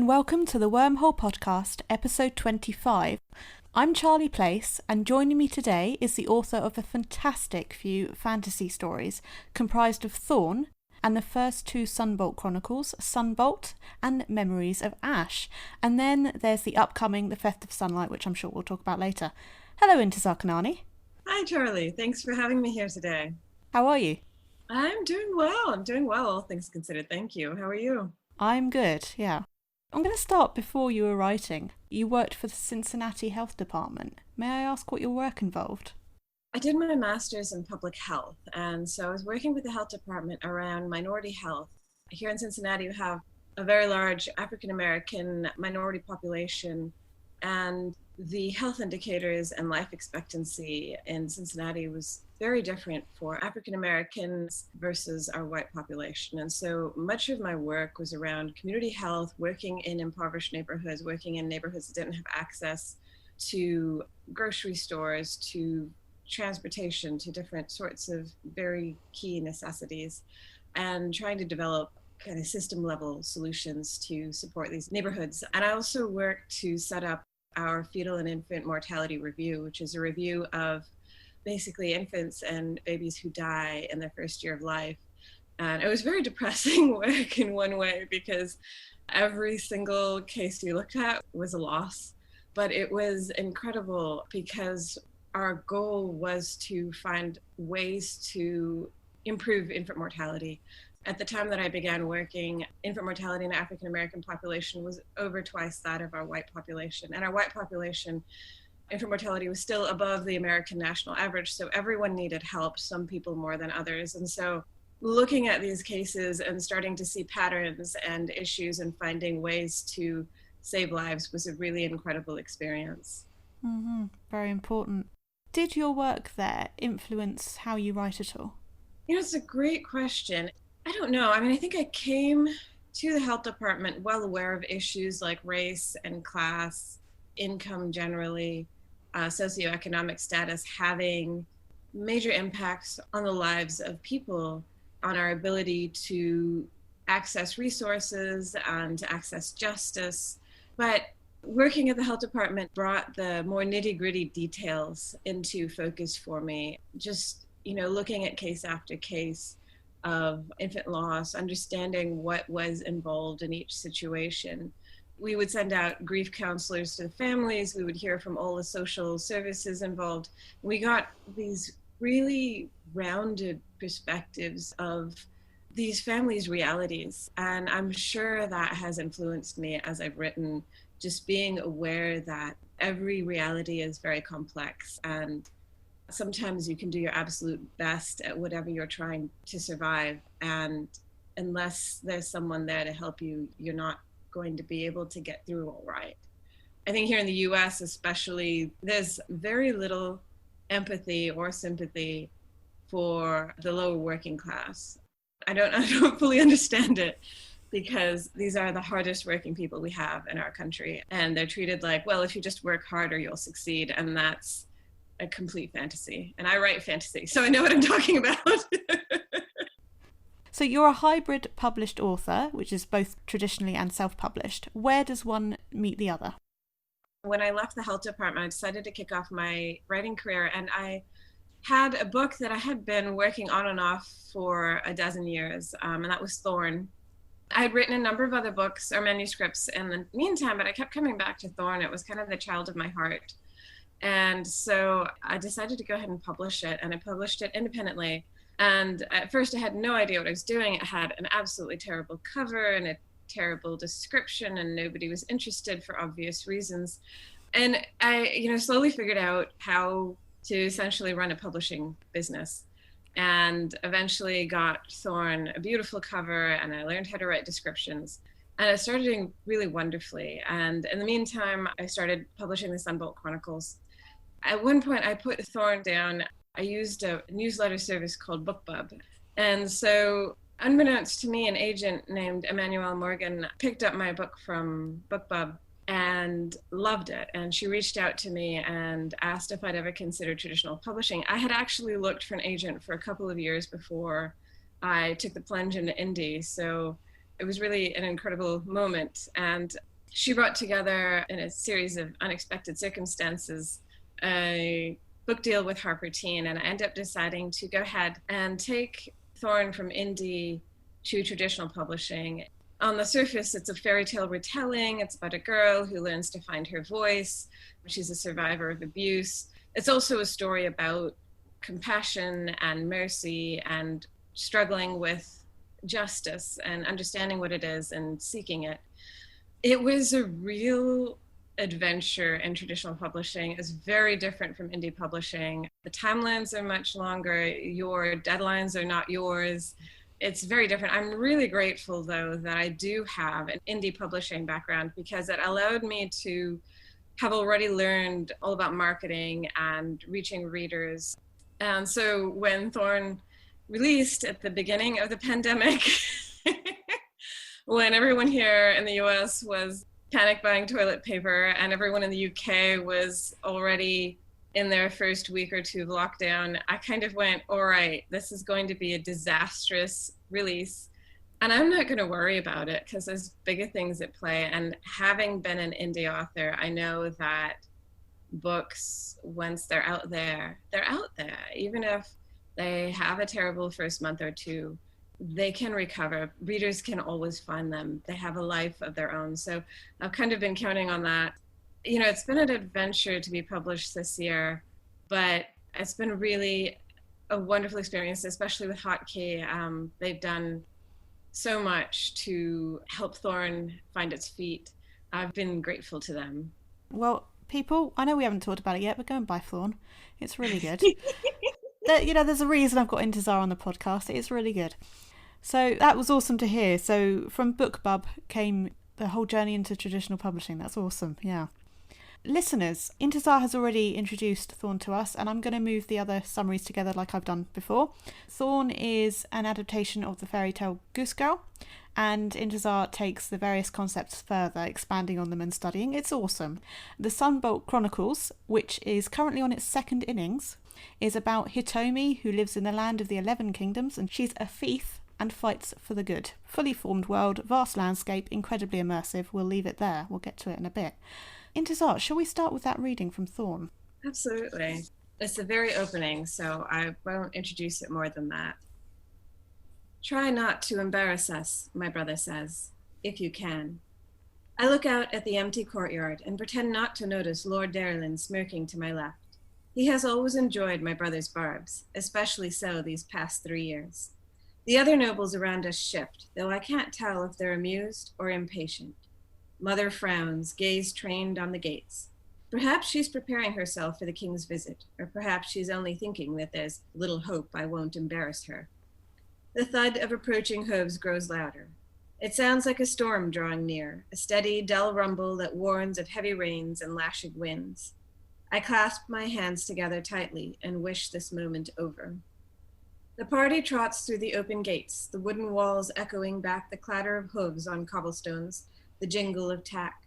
and welcome to the Wormhole Podcast, episode 25. I'm Charlie Place, and joining me today is the author of a fantastic few fantasy stories comprised of Thorn and the first two Sunbolt Chronicles, Sunbolt and Memories of Ash. And then there's the upcoming The Theft of Sunlight, which I'm sure we'll talk about later. Hello, Intisar Khanani. Hi, Charlie. Thanks for having me here today. How are you? I'm doing well, all things considered. Thank you. How are you? I'm good, yeah. I'm going to start before you were writing. You worked for the Cincinnati Health Department. May I ask what your work involved? I did my master's in public health, and so I was working with the health department around minority health. Here in Cincinnati, we have a very large African-American minority population, and the health indicators and life expectancy in Cincinnati was very different for African Americans versus our white population. And so much of my work was around community health, working in impoverished neighborhoods, working in neighborhoods that didn't have access to grocery stores, to transportation, to different sorts of very key necessities, and trying to develop kind of system level solutions to support these neighborhoods. And I also worked to set up our fetal and infant mortality review, which is a review of basically infants and babies who die in their first year of life. And it was very depressing work in one way, because every single case you looked at was a loss. But it was incredible because our goal was to find ways to improve infant mortality. At the time that I began working, infant mortality in the African American population was over twice that of our white population. And our white population, infant mortality was still above the American national average. So everyone needed help, some people more than others. And so looking at these cases and starting to see patterns and issues and finding ways to save lives was a really incredible experience. Mm-hmm. Very important. Did your work there influence how you write at all? You know, it's a great question. I don't know. I mean, I think I came to the health department well aware of issues like race and class, income generally, socioeconomic status having major impacts on the lives of people, on our ability to access resources and to access justice. But working at the health department brought the more nitty-gritty details into focus for me. Just, you know, looking at case after case of infant loss, understanding what was involved in each situation. We would send out grief counselors to the families. We would hear from all the social services involved. We got these really rounded perspectives of these families' realities. And I'm sure that has influenced me as I've written, just being aware that every reality is very complex, and sometimes you can do your absolute best at whatever you're trying to survive. And unless there's someone there to help you, you're not going to be able to get through all right. I think here in the US especially, there's very little empathy or sympathy for the lower working class. I don't fully understand it, because these are the hardest working people we have in our country. And they're treated like, well, if you just work harder, you'll succeed. And that's a complete fantasy. And I write fantasy, so I know what I'm talking about. So you're a hybrid published author, which is both traditionally and self-published. Where does one meet the other? When I left the health department, I decided to kick off my writing career, and I had a book that I had been working on and off for a dozen years, and that was Thorn. I had written a number of other books or manuscripts in the meantime, but I kept coming back to Thorn. It was kind of the child of my heart. And so I decided to go ahead and publish it, and I published it independently. And at first I had no idea what I was doing. It had an absolutely terrible cover and a terrible description, and nobody was interested for obvious reasons. And I, slowly figured out how to essentially run a publishing business, and eventually got Thorn a beautiful cover, and I learned how to write descriptions. And I started doing really wonderfully. And in the meantime, I started publishing the Sunbolt Chronicles. At one point, I put Thorn down. I used a newsletter service called BookBub. And so, unbeknownst to me, an agent named Emmanuel Morgan picked up my book from BookBub and loved it. And she reached out to me and asked if I'd ever considered traditional publishing. I had actually looked for an agent for a couple of years before I took the plunge into indie. So it was really an incredible moment. And she brought together, in a series of unexpected circumstances, a book deal with Harper Teen, and I ended up deciding to go ahead and take Thorn from indie to traditional publishing. On the surface, it's a fairy tale retelling. It's about a girl who learns to find her voice. She's a survivor of abuse. It's also a story about compassion and mercy and struggling with justice and understanding what it is and seeking it. It was a real adventure in traditional publishing. It's very different from indie publishing. The timelines are much longer. Your deadlines are not yours. It's very different. I'm really grateful, though, that I do have an indie publishing background, because it allowed me to have already learned all about marketing and reaching readers. And so when Thorn released at the beginning of the pandemic, when everyone here in the US was panic buying toilet paper and everyone in the UK was already in their first week or two of lockdown, I kind of went, all right, this is going to be a disastrous release. And I'm not going to worry about it because there's bigger things at play. And having been an indie author, I know that books, once they're out there, they're out there. Even if they have a terrible first month or two, they can recover. Readers can always find them. They have a life of their own. So I've kind of been counting on that. You know, it's been an adventure to be published this year, but it's been really a wonderful experience, especially with Hotkey. They've done so much to help Thorn find its feet. I've been grateful to them. Well, people, I know we haven't talked about it yet, but go and buy Thorn. It's really good. There's a reason I've got Intisar on the podcast. It's really good. So that was awesome to hear. So from BookBub came the whole journey into traditional publishing. That's awesome. Yeah. Listeners, Intisar has already introduced Thorn to us, and I'm going to move the other summaries together like I've done before. Thorn is an adaptation of the fairy tale Goose Girl, and Intisar takes the various concepts further, expanding on them and studying. It's awesome. The Sunbolt Chronicles, which is currently on its second innings, is about Hitomi, who lives in the land of the 11 kingdoms, and she's a thief and fights for the good. Fully formed world, vast landscape, incredibly immersive. We'll leave it there. We'll get to it in a bit. Intisar, shall we start with that reading from Thorn? Absolutely. It's the very opening, so I won't introduce it more than that. Try not to embarrass us, my brother says, if you can. I look out at the empty courtyard and pretend not to notice Lord Darylin smirking to my left. He has always enjoyed my brother's barbs, especially so these past 3 years. The other nobles around us shift, though I can't tell if they're amused or impatient. Mother frowns, gaze trained on the gates. Perhaps she's preparing herself for the king's visit, or perhaps she's only thinking that there's little hope I won't embarrass her. The thud of approaching hooves grows louder. It sounds like a storm drawing near, a steady, dull rumble that warns of heavy rains and lashing winds. I clasp my hands together tightly and wish this moment over. The party trots through the open gates, the wooden walls echoing back the clatter of hooves on cobblestones, the jingle of tack.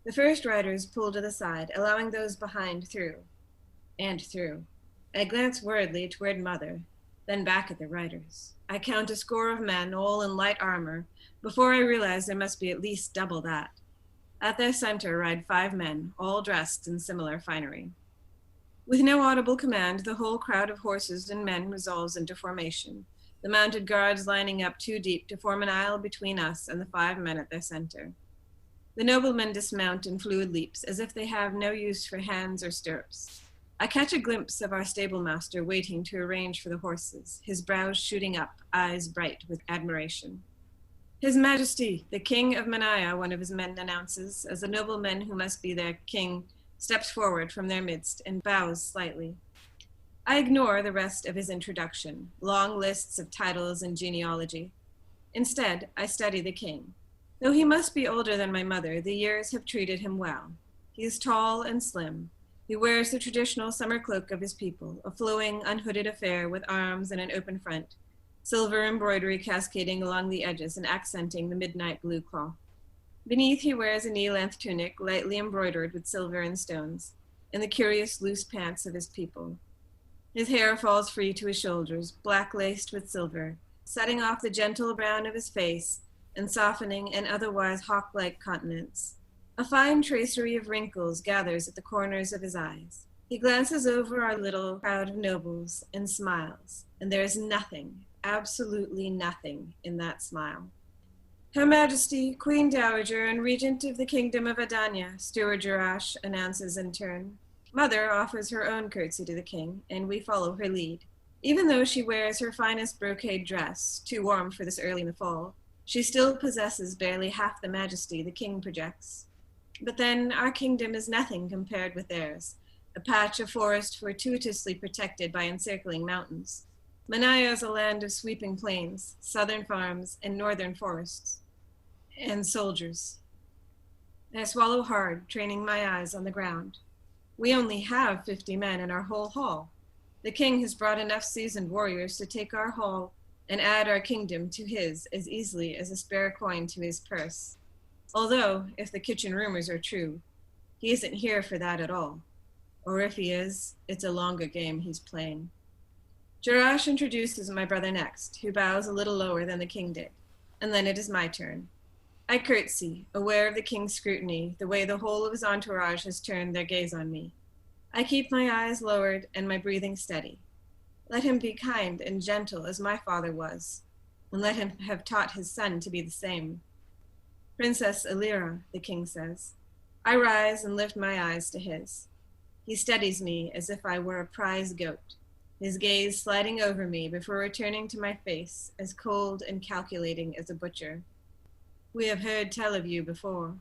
The first riders pull to the side, allowing those behind through. And through. I glance worriedly toward Mother, then back at the riders. I count a score of men, all in light armor, before I realize there must be at least double that. At their center ride 5 men, all dressed in similar finery. With no audible command, the whole crowd of horses and men resolves into formation, the mounted guards lining up 2 deep to form an aisle between us and the 5 men at their center. The noblemen dismount in fluid leaps, as if they have no use for hands or stirrups. I catch a glimpse of our stablemaster waiting to arrange for the horses, his brows shooting up, eyes bright with admiration. His Majesty, the King of Manaya, one of his men announces, as the nobleman who must be their king steps forward from their midst and bows slightly. I ignore the rest of his introduction, long lists of titles and genealogy. Instead, I study the king. Though he must be older than my mother, the years have treated him well. He is tall and slim. He wears the traditional summer cloak of his people, a flowing, unhooded affair with arms and an open front, silver embroidery cascading along the edges and accenting the midnight blue cloth. Beneath, he wears a knee-length tunic, lightly embroidered with silver and stones, and the curious loose pants of his people. His hair falls free to his shoulders, black-laced with silver, setting off the gentle brown of his face and softening an otherwise hawk-like countenance. A fine tracery of wrinkles gathers at the corners of his eyes. He glances over our little crowd of nobles and smiles, and there is nothing, absolutely nothing, in that smile. Her Majesty, Queen Dowager, and Regent of the Kingdom of Adania, Steward Jarash announces in turn. Mother offers her own curtsy to the king, and we follow her lead. Even though she wears her finest brocade dress, too warm for this early in the fall, she still possesses barely half the majesty the king projects. But then our kingdom is nothing compared with theirs, a patch of forest fortuitously protected by encircling mountains. Manaya is a land of sweeping plains, southern farms, and northern forests. And soldiers. I swallow hard, training my eyes on the ground. We only have 50 men in our whole hall. The king has brought enough seasoned warriors to take our hall and add our kingdom to his as easily as a spare coin to his purse. Although, if the kitchen rumors are true, he isn't here for that at all. Or if he is, it's a longer game he's playing. Jarash introduces my brother next, who bows a little lower than the king did, and then it is my turn. I curtsy, aware of the king's scrutiny, the way the whole of his entourage has turned their gaze on me. I keep my eyes lowered and my breathing steady. Let him be kind and gentle as my father was, and let him have taught his son to be the same. Princess Elira, the king says. I rise and lift my eyes to his. He steadies me as if I were a prize goat, his gaze sliding over me before returning to my face, as cold and calculating as a butcher. We have heard tell of you before.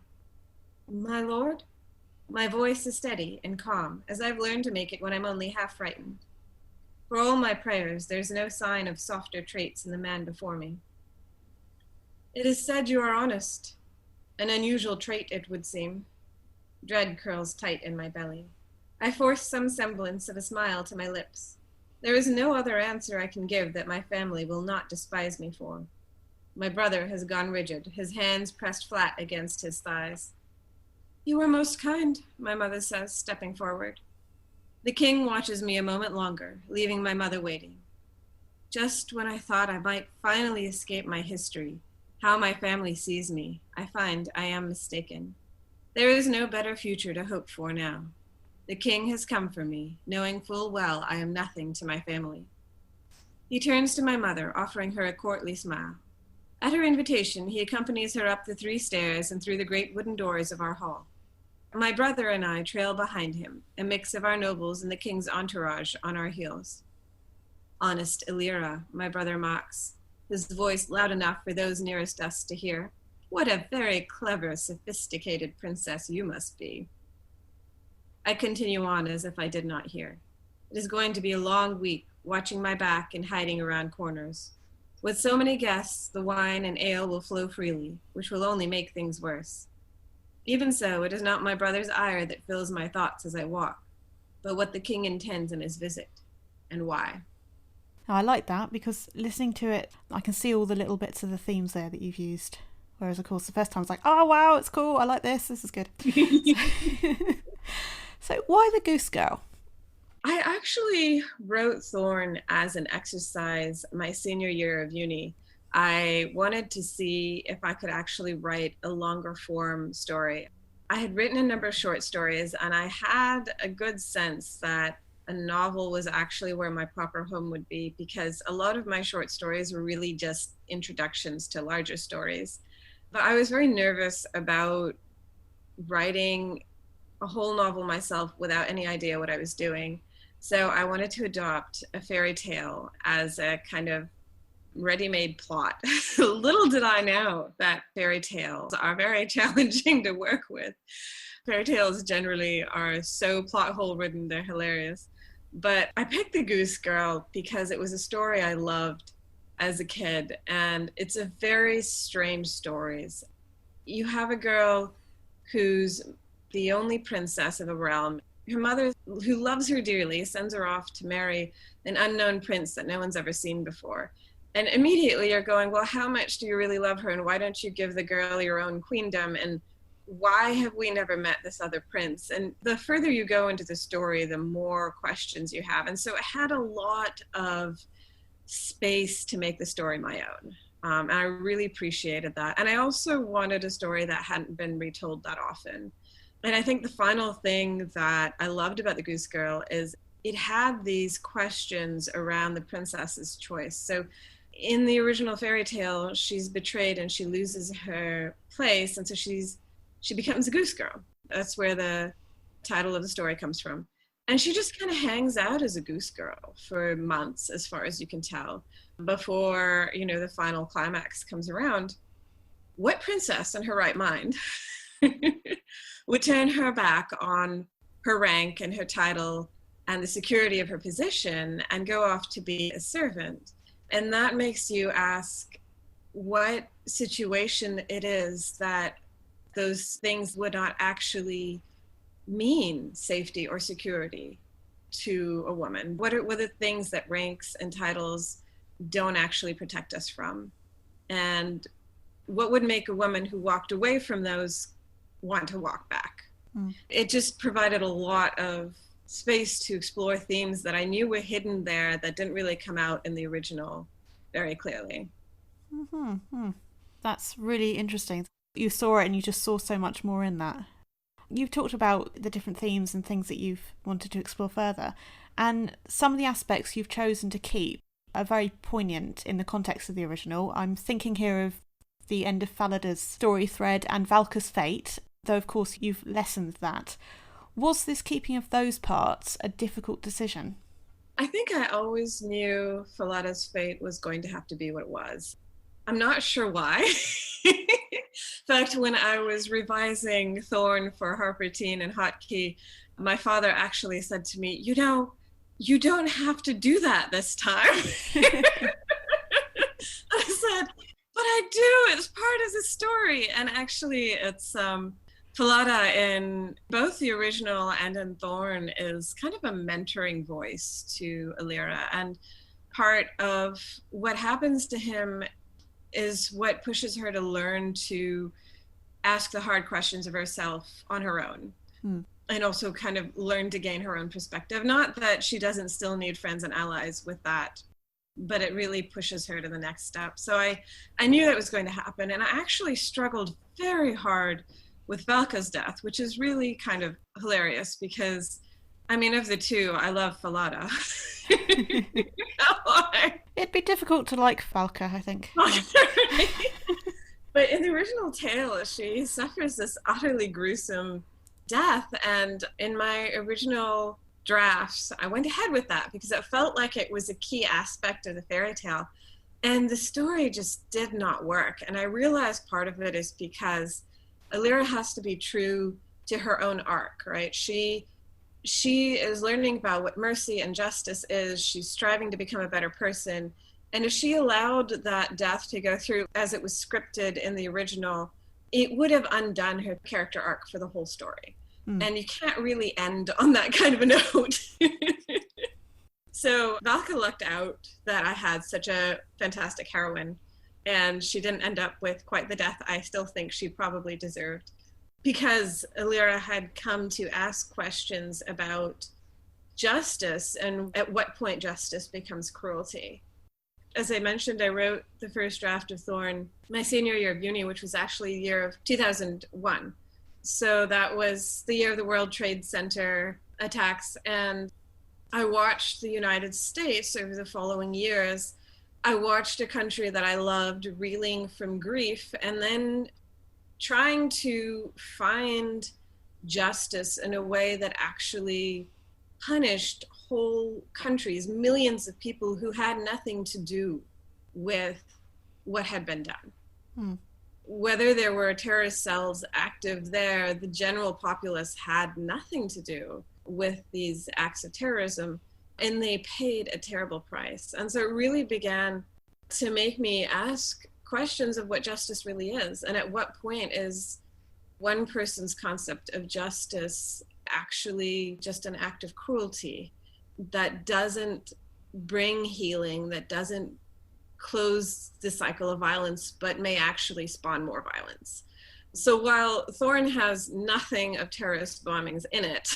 My lord? My voice is steady and calm, as I've learned to make it when I'm only half frightened. For all my prayers, there's no sign of softer traits in the man before me. It is said you are honest. An unusual trait, it would seem. Dread curls tight in my belly. I force some semblance of a smile to my lips. There is no other answer I can give that my family will not despise me for. My brother has gone rigid, his hands pressed flat against his thighs. You are most kind, my mother says, stepping forward. The king watches me a moment longer, leaving my mother waiting. Just when I thought I might finally escape my history, how my family sees me, I find I am mistaken. There is no better future to hope for now. The king has come for me, knowing full well I am nothing to my family. He turns to my mother, offering her a courtly smile. At her invitation, he accompanies her up the 3 stairs and through the great wooden doors of our hall. My brother and I trail behind him, a mix of our nobles and the king's entourage on our heels. Honest Elira, my brother mocks, his voice loud enough for those nearest us to hear. What a very clever, sophisticated princess you must be. I continue on as if I did not hear. It is going to be a long week, watching my back and hiding around corners. With so many guests, the wine and ale will flow freely, which will only make things worse. Even so, it is not my brother's ire that fills my thoughts as I walk, but what the king intends in his visit, and why. Now, I like that because listening to it, I can see all the little bits of the themes there that you've used. Whereas, of course, the first time I was like, oh, wow, it's cool. I like this. This is good. So why the Goose Girl? I actually wrote Thorn as an exercise my senior year of uni. I wanted to see if I could actually write a longer form story. I had written a number of short stories, and I had a good sense that a novel was actually where my proper home would be, because a lot of my short stories were really just introductions to larger stories. But I was very nervous about writing a whole novel myself without any idea what I was doing. So I wanted to adopt a fairy tale as a kind of ready-made plot. Little did I know that fairy tales are very challenging to work with. Fairy tales generally are so plot hole ridden, they're hilarious. But I picked The Goose Girl because it was a story I loved as a kid, and it's a very strange story. You have a girl who's the only princess of a realm. Her mother, who loves her dearly, sends her off to marry an unknown prince that no one's ever seen before. And immediately you're going, well, how much do you really love her? And why don't you give the girl your own queendom? And why have we never met this other prince? And the further you go into the story, the more questions you have. And so it had a lot of space to make the story my own. And I really appreciated that. And I also wanted a story that hadn't been retold that often. And I think the final thing that I loved about The Goose Girl is it had these questions around the princess's choice. So in the original fairy tale, she's betrayed and she loses her place. And so she becomes a goose girl. That's where the title of the story comes from. And she just kind of hangs out as a goose girl for months, as far as you can tell, before, the final climax comes around. What princess in her right mind would turn her back on her rank and her title and the security of her position and go off to be a servant? And that makes you ask what situation it is that those things would not actually mean safety or security to a woman. What are the things that ranks and titles don't actually protect us from? And what would make a woman who walked away from those want to walk back? It just provided a lot of space to explore themes that I knew were hidden there that didn't really come out in the original very clearly. That's really interesting. You saw it and you just saw so much more in that. You've talked about the different themes and things that you've wanted to explore further, and some of the aspects you've chosen to keep are very poignant in the context of the original. I'm thinking here of the end of Falada's story thread and Valka's fate, though of course you've lessened that. Was this keeping of those parts a difficult decision? I think I always knew Falada's fate was going to have to be what it was. I'm not sure why. In fact, when I was revising Thorn for Harper Teen and Hotkey, my father actually said to me, you don't have to do that this time. I said, but I do, it's part of the story. And actually it's Falada in both the original and in Thorn is kind of a mentoring voice to Alira. And part of what happens to him is what pushes her to learn to ask the hard questions of herself on her own. And also kind of learn to gain her own perspective. Not that she doesn't still need friends and allies with that, but it really pushes her to the next step. So I knew that was going to happen. And I actually struggled very hard with Valka's death, which is really kind of hilarious because, I mean, of the two, I love Falada. It'd be difficult to like Valka, I think. But in the original tale, she suffers this utterly gruesome death. And in my original drafts, I went ahead with that because it felt like it was a key aspect of the fairy tale. And the story just did not work. And I realized part of it is because Alira has to be true to her own arc, right? She is learning about what mercy and justice is. She's striving to become a better person. And if she allowed that death to go through as it was scripted in the original, it would have undone her character arc for the whole story. And you can't really end on that kind of a note. So Valka lucked out that I had such a fantastic heroine, and she didn't end up with quite the death I still think she probably deserved, because Alira had come to ask questions about justice and at what point justice becomes cruelty. As I mentioned, I wrote the first draft of Thorn my senior year of uni, which was actually the year of 2001. So that was the year of the World Trade Center attacks. And I watched the United States over the following years. I watched a country that I loved reeling from grief and then trying to find justice in a way that actually punished whole countries, millions of people who had nothing to do with what had been done. Whether there were terrorist cells active there, the general populace had nothing to do with these acts of terrorism, and they paid a terrible price. And so it really began to make me ask questions of what justice really is, and at what point is one person's concept of justice actually just an act of cruelty that doesn't bring healing, that doesn't close the cycle of violence, but may actually spawn more violence. So while Thorn has nothing of terrorist bombings in it,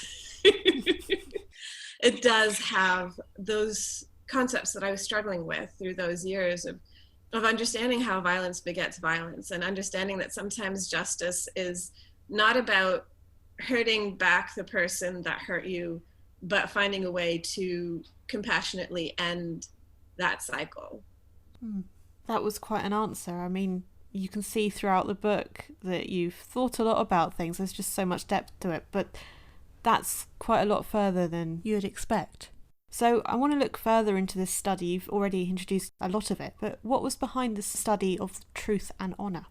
it does have those concepts that I was struggling with through those years of of understanding how violence begets violence, and understanding that sometimes justice is not about hurting back the person that hurt you, but finding a way to compassionately end that cycle. That was quite an answer. I mean, you can see throughout the book that you've thought a lot about things. There's just so much depth to it, but that's quite a lot further than you'd expect. So I want to look further into this study. You've already introduced a lot of it, but what was behind the study of truth and honour?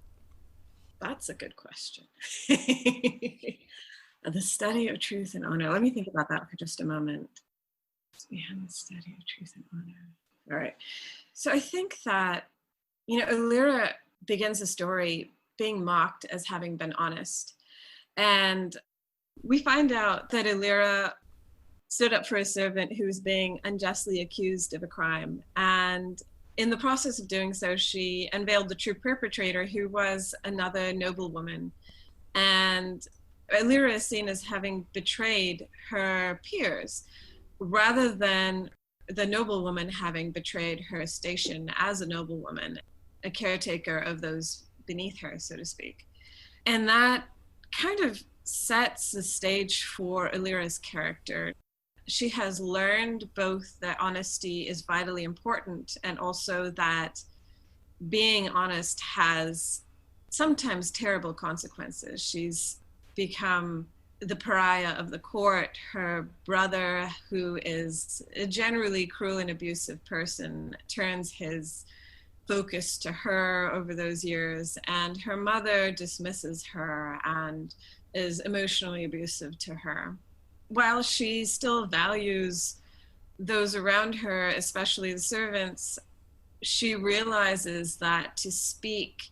That's a good question. The study of truth and honor. Let me think about that for just a moment. Behind the study of truth and honor. All right. So I think that, Alira begins the story being mocked as having been honest. And we find out that Alira stood up for a servant who was being unjustly accused of a crime. And in the process of doing so, she unveiled the true perpetrator, who was another noblewoman. And Alira is seen as having betrayed her peers, rather than the noblewoman having betrayed her station as a noblewoman, a caretaker of those beneath her, so to speak. And that kind of sets the stage for Alira's character. She has learned both that honesty is vitally important, and also that being honest has sometimes terrible consequences. She's become the pariah of the court. Her brother, who is a generally cruel and abusive person, turns his focus to her over those years, and her mother dismisses her and is emotionally abusive to her. While she still values those around her, especially the servants, she realizes that to speak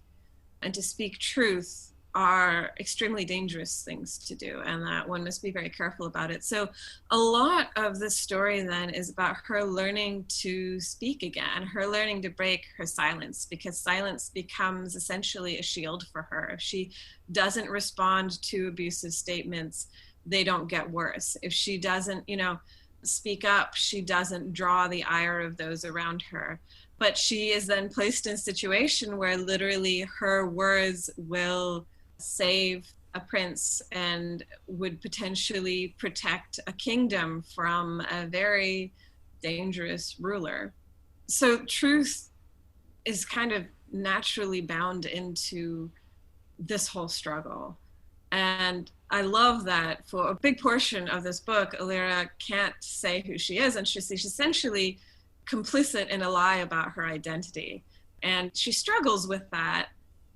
and to speak truth are extremely dangerous things to do, and that one must be very careful about it. So a lot of this story then is about her learning to speak again, her learning to break her silence, because silence becomes essentially a shield for her. If she doesn't respond to abusive statements, they don't get worse. If she doesn't, speak up, she doesn't draw the ire of those around her. But she is then placed in a situation where literally her words will save a prince and would potentially protect a kingdom from a very dangerous ruler. So truth is kind of naturally bound into this whole struggle. And I love that for a big portion of this book, Alira can't say who she is, and she's essentially complicit in a lie about her identity. And she struggles with that,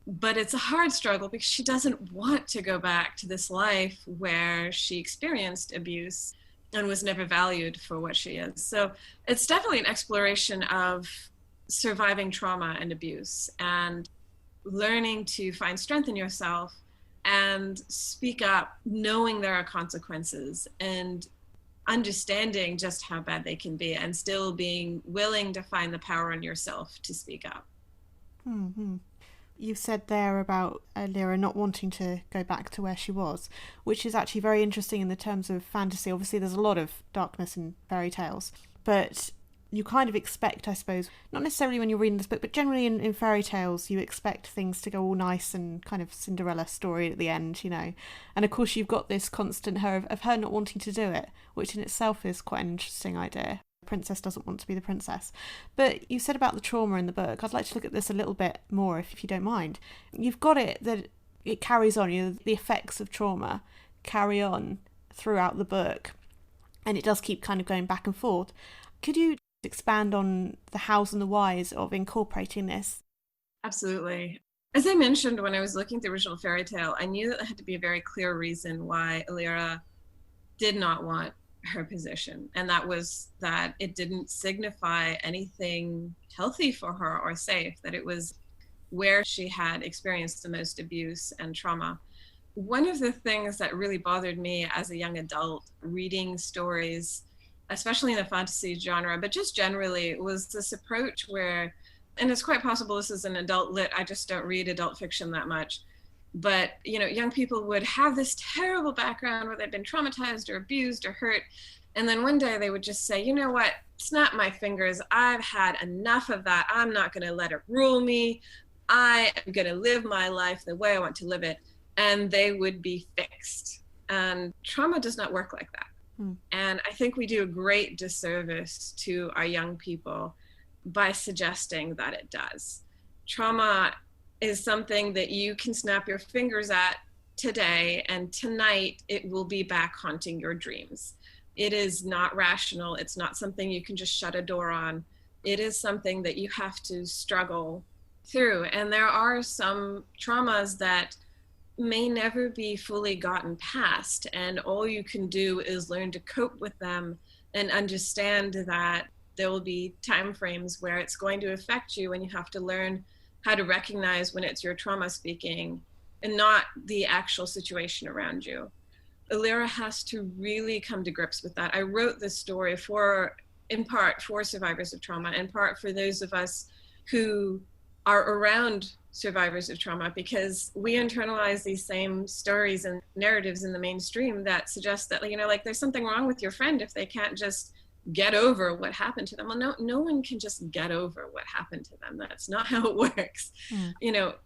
but it's a hard struggle because she doesn't want to go back to this life where she experienced abuse and was never valued for what she is. So it's definitely an exploration of surviving trauma and abuse, and learning to find strength in yourself and speak up, knowing there are consequences, and understanding just how bad they can be, and still being willing to find the power in yourself to speak up. Mm-hmm. You said there about Lyra not wanting to go back to where she was, which is actually very interesting in the terms of fantasy. Obviously, there's a lot of darkness in fairy tales, but you kind of expect, I suppose, not necessarily when you're reading this book, but generally in fairy tales, you expect things to go all nice and kind of Cinderella story at the end, And of course, you've got this constant of her not wanting to do it, which in itself is quite an interesting idea. Princess doesn't want to be the princess. But you said about the trauma in the book. I'd like to look at this a little bit more, if you don't mind. You've got it that it carries on, the effects of trauma carry on throughout the book, and it does keep kind of going back and forth. Could you expand on the hows and the whys of incorporating this? Absolutely. As I mentioned, when I was looking at the original fairy tale, I knew that there had to be a very clear reason why Alira did not want her position, and that was that it didn't signify anything healthy for her or safe, that it was where she had experienced the most abuse and trauma. One of the things that really bothered me as a young adult reading stories, especially in the fantasy genre, but just generally, was this approach where, and it's quite possible this is an adult lit, I just don't read adult fiction that much, But, young people would have this terrible background where they'd been traumatized or abused or hurt. And then one day they would just say, you know what, snap my fingers. I've had enough of that. I'm not going to let it rule me. I am going to live my life the way I want to live it. And they would be fixed. And trauma does not work like that. And I think we do a great disservice to our young people by suggesting that it does. Trauma is something that you can snap your fingers at today, and tonight it will be back haunting your dreams. It is not rational. It's not something you can just shut a door on. It is something that you have to struggle through. And there are some traumas that may never be fully gotten past, and all you can do is learn to cope with them and understand that there will be time frames where it's going to affect you, and you have to learn how to recognize when it's your trauma speaking and not the actual situation around you. Illyra has to really come to grips with that. I wrote this story in part for survivors of trauma, in part for those of us who are around survivors of trauma, because we internalize these same stories and narratives in the mainstream that suggest that, there's something wrong with your friend if they can't just get over what happened to them. Well, no one can just get over what happened to them. That's not how it works.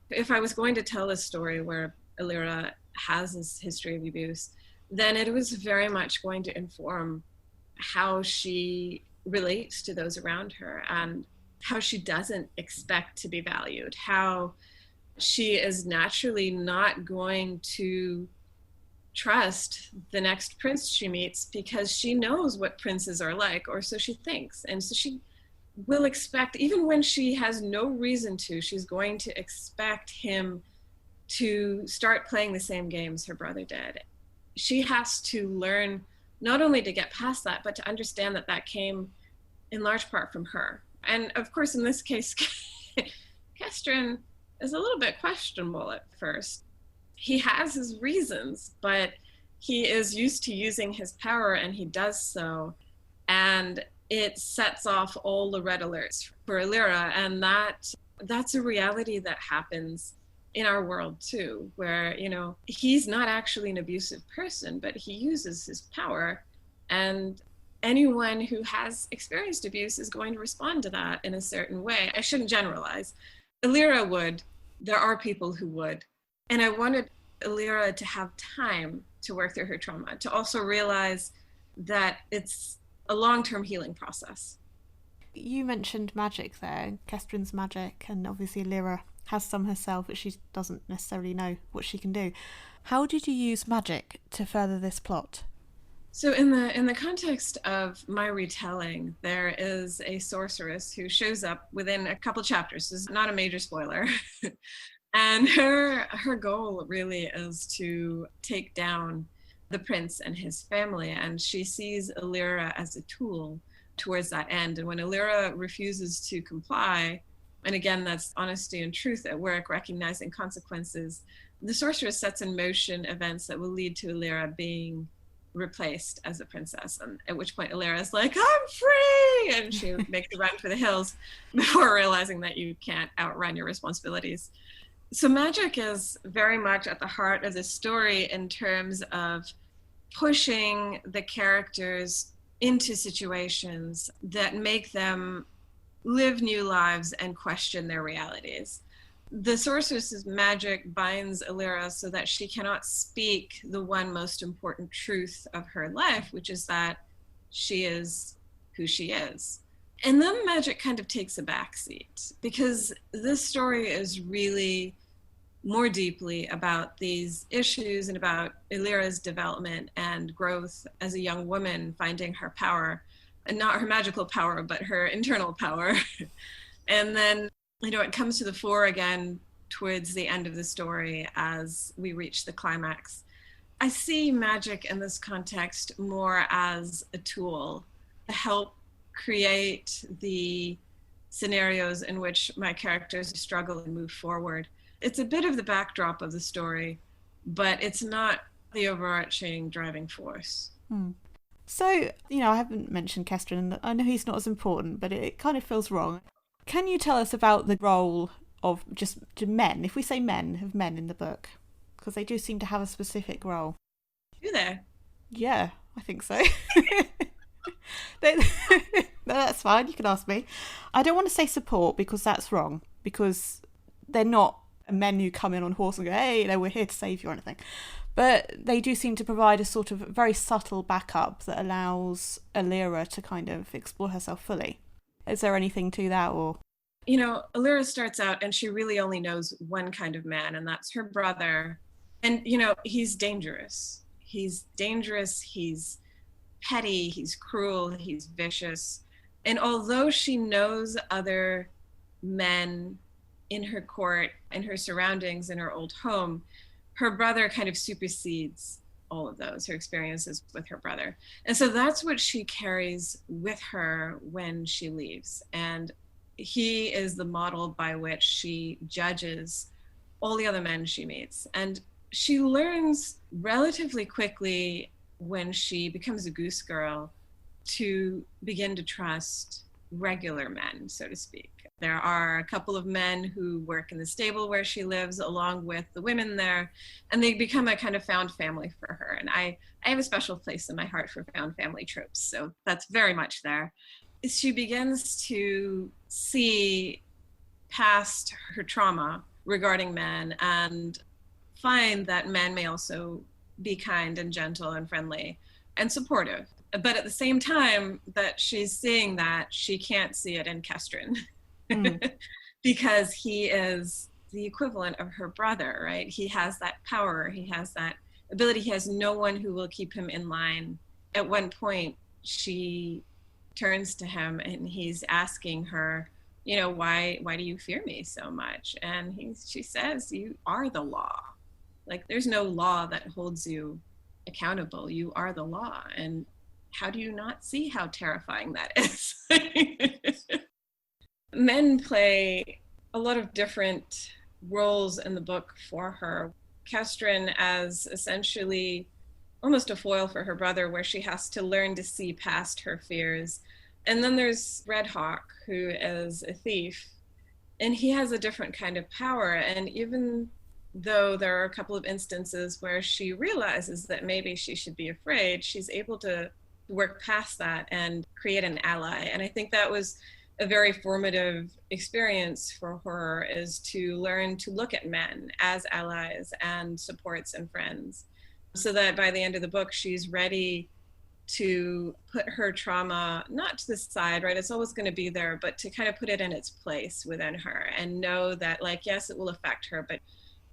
If I was going to tell a story where Illyra has this history of abuse, then it was very much going to inform how she relates to those around her and how she doesn't expect to be valued, how she is naturally not going to trust the next prince she meets because she knows what princes are like, or so she thinks. And so she will expect, even when she has no reason to, she's going to expect him to start playing the same games her brother did. She has to learn not only to get past that, but to understand that that came in large part from her. And of course, in this case, Kestrin is a little bit questionable at first. He has his reasons, but he is used to using his power, and he does so. And it sets off all the red alerts for Illyra. And that's a reality that happens in our world too, where, he's not actually an abusive person, but he uses his power. And anyone who has experienced abuse is going to respond to that in a certain way. I shouldn't generalize. Illyra would. There are people who would. And I wanted Illyra to have time to work through her trauma, to also realize that it's a long-term healing process. You mentioned magic there, Kestrin's magic, and obviously Illyra has some herself, but she doesn't necessarily know what she can do. How did you use magic to further this plot? So in the context of my retelling, there is a sorceress who shows up within a couple chapters. This is not a major spoiler. And her goal really is to take down the prince and his family. And she sees Illyra as a tool towards that end. And when Illyra refuses to comply, and again, that's honesty and truth at work, recognizing consequences, the sorceress sets in motion events that will lead to Illyra being replaced as a princess, and at which point Illyra is like, I'm free, and she makes a run for the hills before realizing that you can't outrun your responsibilities. So magic is very much at the heart of the story in terms of pushing the characters into situations that make them live new lives and question their realities. The sorceress's magic binds Illyra so that she cannot speak the one most important truth of her life, which is that she is who she is. And then magic kind of takes a backseat, because this story is really more deeply about these issues and about Illyra's development and growth as a young woman, finding her power, and not her magical power, but her internal power. And then, it comes to the fore again towards the end of the story as we reach the climax. I see magic in this context more as a tool to help create the scenarios in which my characters struggle and move forward. It's a bit of the backdrop of the story, but it's not the overarching driving force. So, I haven't mentioned Kestrin, and I know he's not as important, but it kind of feels wrong. Can you tell us about the role of just men, if we say men, of men in the book? Because they do seem to have a specific role. Do they? Yeah, I think so. No, that's fine. You can ask me. I don't want to say support because that's wrong. Because they're not men who come in on horse and go, hey, we're here to save you or anything. But they do seem to provide a sort of very subtle backup that allows Alira to kind of explore herself fully. Is there anything to that, or? Alira starts out and she really only knows one kind of man, and that's her brother. And, he's dangerous. He's dangerous. He's petty. He's cruel. He's vicious. And although she knows other men in her court, in her surroundings, in her old home, her brother kind of supersedes all of those, her experiences with her brother. And so that's what she carries with her when she leaves. And he is the model by which she judges all the other men she meets. And she learns relatively quickly when she becomes a Goose Girl to begin to trust regular men, so to speak. There are a couple of men who work in the stable where she lives along with the women there, and they become a kind of found family for her. And I have a special place in my heart for found family tropes, so that's very much there. She begins to see past her trauma regarding men and find that men may also be kind and gentle and friendly and supportive. But at the same time that she's seeing that, she can't see it in Kestrin because he is the equivalent of her brother, right? He has that power, he has that ability, he has no one who will keep him in line. At one point, she turns to him and he's asking her, why do you fear me so much? And she says, you are the law. Like, there's no law that holds you accountable. You are the law. And how do you not see how terrifying that is? Men play a lot of different roles in the book for her. Kestrin as essentially almost a foil for her brother, where she has to learn to see past her fears. And then there's Red Hawk, who is a thief, and he has a different kind of power. And even though there are a couple of instances where she realizes that maybe she should be afraid, she's able to work past that and create an ally. And I think that was a very formative experience for her, is to learn to look at men as allies and supports and friends, so that by the end of the book, she's ready to put her trauma not to the side, right? It's always going to be there, but to kind of put it in its place within her and know that, like, yes, it will affect her, but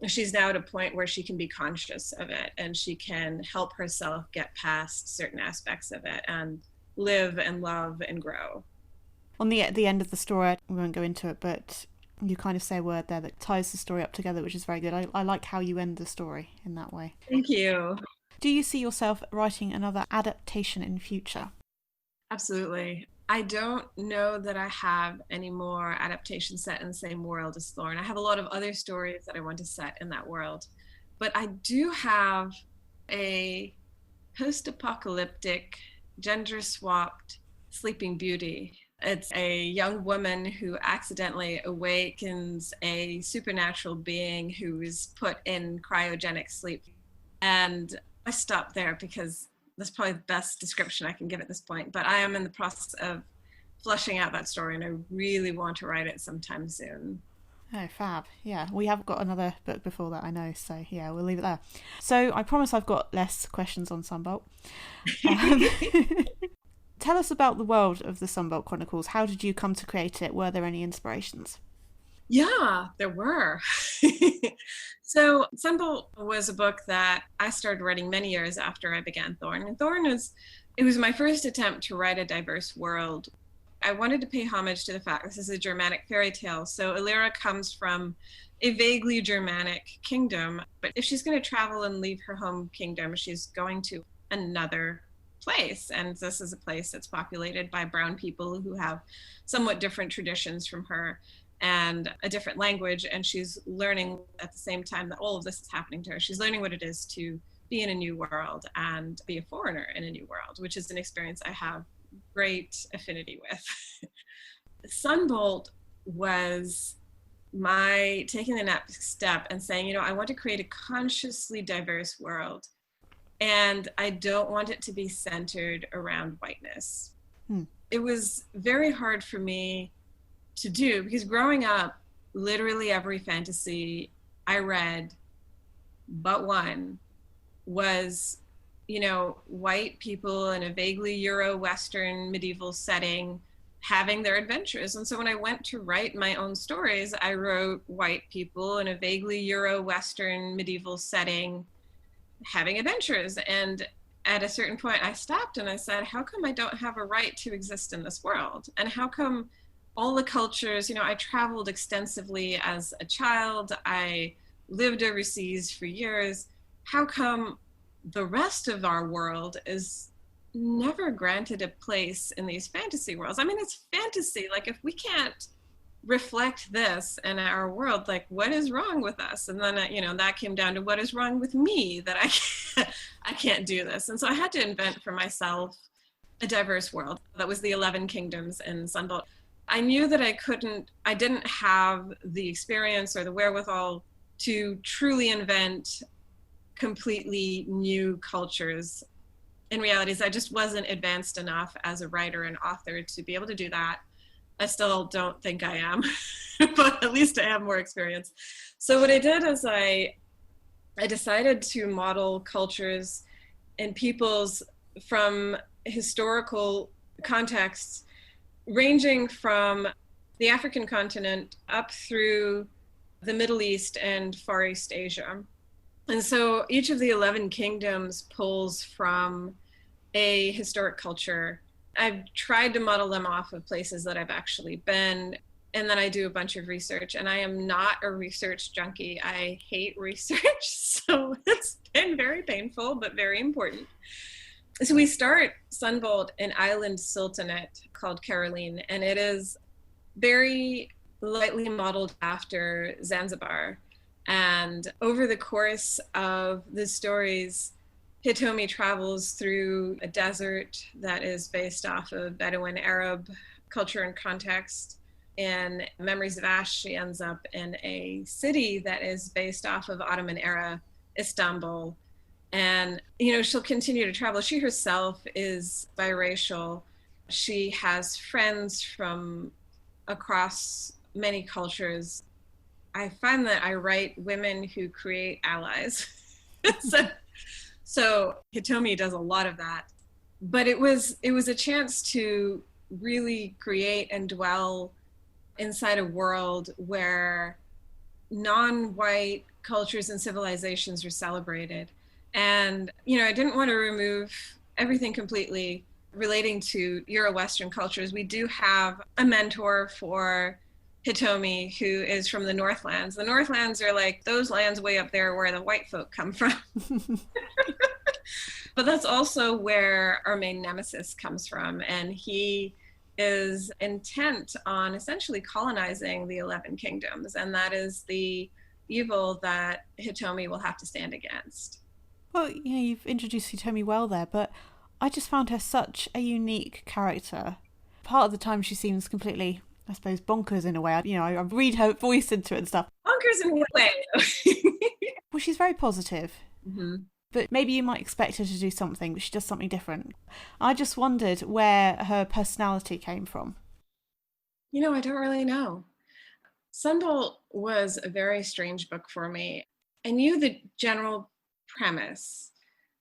she's now at a point where she can be conscious of it and she can help herself get past certain aspects of it and live and love and grow. On the end of the story, we won't go into it, but you kind of say a word there that ties the story up together, which is very good. I like how you end the story in that way. Thank you. Do you see yourself writing another adaptation in future? Absolutely. I don't know that I have any more adaptations set in the same world as Thorn. I have a lot of other stories that I want to set in that world. But I do have a post-apocalyptic, gender-swapped Sleeping Beauty. It's a young woman who accidentally awakens a supernatural being who is put in cryogenic sleep. And I stopped there because that's probably the best description I can give at this point. But I am in the process of fleshing out that story, and I really want to write it sometime soon. Oh, fab. Yeah, we have got another book before that, I know. So, yeah, we'll leave it there. So, I promise I've got less questions on Sunbolt. Tell us about the world of the Sunbolt Chronicles. How did you come to create it? Were there any inspirations? Yeah, there were. So Sunbolt was a book that I started writing many years after I began Thorn. And Thorn was my first attempt to write a diverse world. I wanted to pay homage to the fact this is a Germanic fairy tale. So Alira comes from a vaguely Germanic kingdom, but if she's going to travel and leave her home kingdom, she's going to another place. And this is a place that's populated by brown people who have somewhat different traditions from her and a different language, and she's learning at the same time that all of this is happening to her. She's learning what it is to be in a new world and be a foreigner in a new world, which is an experience I have great affinity with. Sunbolt was my taking the next step and saying, I want to create a consciously diverse world. And I don't want it to be centered around whiteness. It was very hard for me to do because growing up, literally every fantasy I read but one was, white people in a vaguely Euro-Western medieval setting having their adventures. And so when I went to write my own stories, I wrote white people in a vaguely Euro-Western medieval setting having adventures. And at a certain point, I stopped and I said, how come I don't have a right to exist in this world? And how come all the cultures, I traveled extensively as a child, I lived overseas for years. How come the rest of our world is never granted a place in these fantasy worlds? I mean, it's fantasy. Like, if we can't reflect this in our world, like, what is wrong with us? And then, that came down to what is wrong with me that I can't do this. And so I had to invent for myself a diverse world. That was the 11 Kingdoms in Sunbolt. I knew that I didn't have the experience or the wherewithal to truly invent completely new cultures. In reality, I just wasn't advanced enough as a writer and author to be able to do that. I still don't think I am, but at least I have more experience. So what I did is I decided to model cultures and peoples from historical contexts ranging from the African continent up through the Middle East and Far East Asia. And so each of the 11 kingdoms pulls from a historic culture. I've tried to model them off of places that I've actually been, and then I do a bunch of research. And I am not a research junkie. I hate research, so it's been very painful, but very important. So we start Sunbolt, an island sultanate called Caroline, and it is very lightly modeled after Zanzibar. And over the course of the stories, Hitomi travels through a desert that is based off of Bedouin Arab culture and context. In Memories of Ash, she ends up in a city that is based off of Ottoman era Istanbul. And, she'll continue to travel. She herself is biracial. She has friends from across many cultures. I find that I write women who create allies. So Hitomi does a lot of that. But it was a chance to really create and dwell inside a world where non-white cultures and civilizations are celebrated. And, I didn't want to remove everything completely relating to Euro-Western cultures. We do have a mentor for Hitomi who is from the Northlands. The Northlands are like those lands way up there where the white folk come from. But that's also where our main nemesis comes from. And he is intent on essentially colonizing the 11 kingdoms. And that is the evil that Hitomi will have to stand against. Well, you've introduced Hitomi well there, but I just found her such a unique character. Part of the time she seems completely, I suppose, bonkers in a way. I read her voice into it and stuff. Bonkers in what way? Well, she's very positive. Mm-hmm. But maybe you might expect her to do something, but she does something different. I just wondered where her personality came from. I don't really know. Sunbolt was a very strange book for me. I knew the general premise,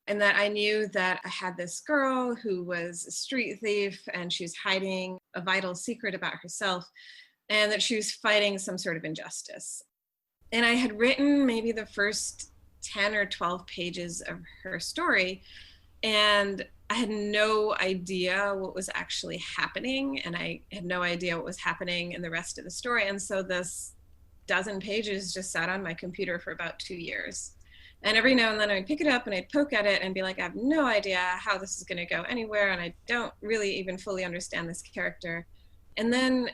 and that I knew that I had this girl who was a street thief and she was hiding a vital secret about herself, and that she was fighting some sort of injustice. And I had written maybe the first 10 or 12 pages of her story, and I had no idea what was actually happening, and I had no idea what was happening in the rest of the story. And so this dozen pages just sat on my computer for about 2 years. And every now and then I'd pick it up and I'd poke at it and be like, I have no idea how this is going to go anywhere, and I don't really even fully understand this character. And then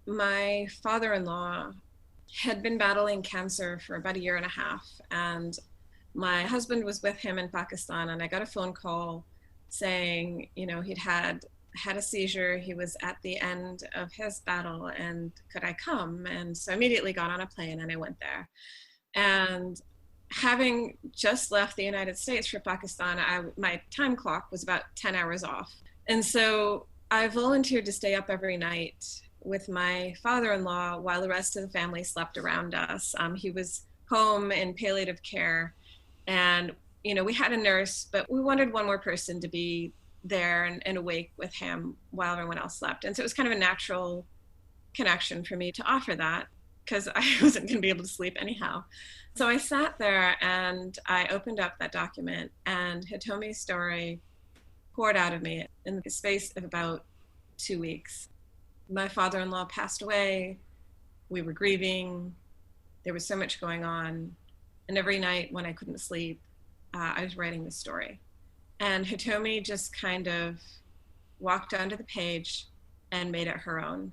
my father-in-law had been battling cancer for about 1.5 years, and my husband was with him in Pakistan, and I got a phone call saying, he'd had had a seizure. He was at the end of his battle, and could I come? And so I immediately got on a plane and I went there. And having just left the United States for Pakistan, my time clock was about 10 hours off. And so I volunteered to stay up every night with my father-in-law while the rest of the family slept around us. He was home in palliative care, and we had a nurse, but we wanted one more person to be there and awake with him while everyone else slept. And so it was kind of a natural connection for me to offer that, because I wasn't going to be able to sleep anyhow. So I sat there and I opened up that document, and Hitomi's story poured out of me in the space of about 2 weeks. My father-in-law passed away. We were grieving. There was so much going on. And every night when I couldn't sleep, I was writing this story. And Hitomi just kind of walked onto the page and made it her own.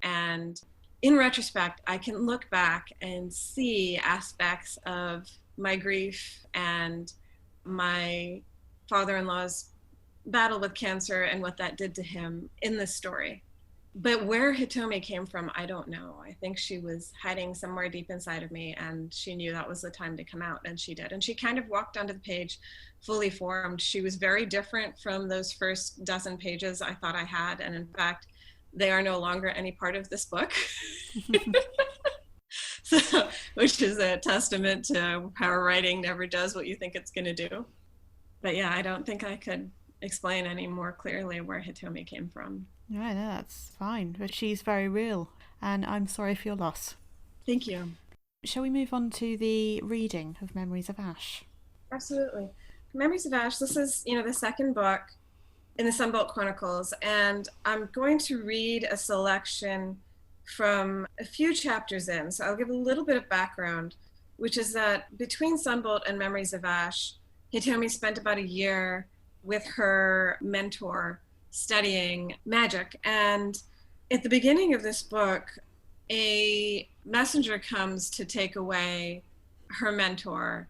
And in retrospect, I can look back and see aspects of my grief and my father-in-law's battle with cancer and what that did to him in this story. But where Hitomi came from, I don't know. I think she was hiding somewhere deep inside of me, and she knew that was the time to come out, and she did. And she kind of walked onto the page fully formed. She was very different from those first dozen pages I thought I had, and in fact, they are no longer any part of this book. So, which is a testament to how writing never does what you think it's going to do. But yeah, I don't think I could explain any more clearly where Hitomi came from. No, that's fine, but she's very real, and I'm sorry for your loss. Thank you. Shall we move on to the reading of Memories of Ash? Absolutely. Memories of Ash, this is, the second book in the Sunbolt Chronicles, and I'm going to read a selection from a few chapters in. So I'll give a little bit of background, which is that between Sunbolt and Memories of Ash, Hitomi spent about a year with her mentor studying magic. And at the beginning of this book, a messenger comes to take away her mentor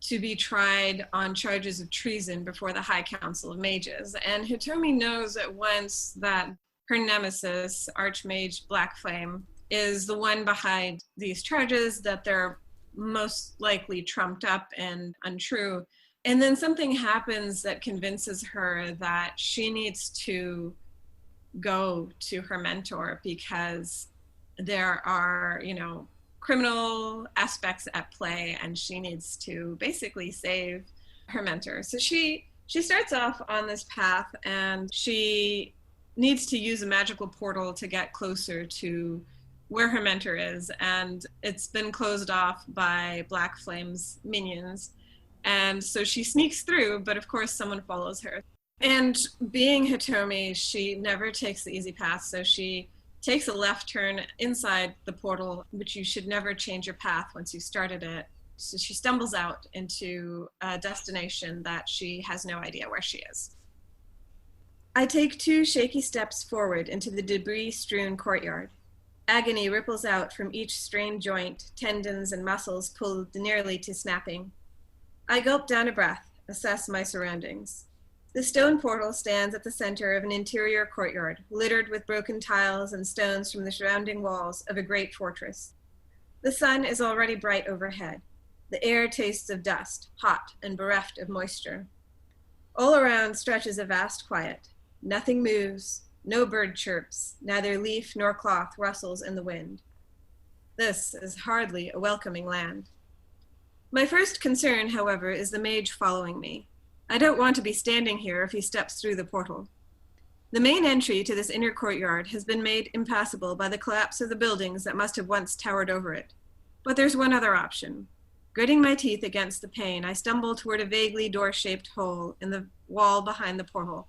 to be tried on charges of treason before the High Council of Mages. And Hitomi knows at once that her nemesis, Archmage Blackflame, is the one behind these charges, that they're most likely trumped up and untrue. And then something happens that convinces her that she needs to go to her mentor because there are, criminal aspects at play, and she needs to basically save her mentor. So she starts off on this path, and she needs to use a magical portal to get closer to where her mentor is. And it's been closed off by Black Flame's minions. And so she sneaks through, but of course someone follows her. And being Hitomi, she never takes the easy path. So she takes a left turn inside the portal, which you should never change your path once you started it. So she stumbles out into a destination that she has no idea where she is. I take 2 shaky steps forward into the debris-strewn courtyard. Agony ripples out from each strained joint, tendons and muscles pulled nearly to snapping. I gulp down a breath, assess my surroundings. The stone portal stands at the center of an interior courtyard, littered with broken tiles and stones from the surrounding walls of a great fortress. The sun is already bright overhead. The air tastes of dust, hot and bereft of moisture. All around stretches a vast quiet. Nothing moves, no bird chirps, neither leaf nor cloth rustles in the wind. This is hardly a welcoming land. My first concern, however, is the mage following me. I don't want to be standing here if he steps through the portal. The main entry to this inner courtyard has been made impassable by the collapse of the buildings that must have once towered over it. But there's one other option. Gritting my teeth against the pane, I stumble toward a vaguely door-shaped hole in the wall behind the portal.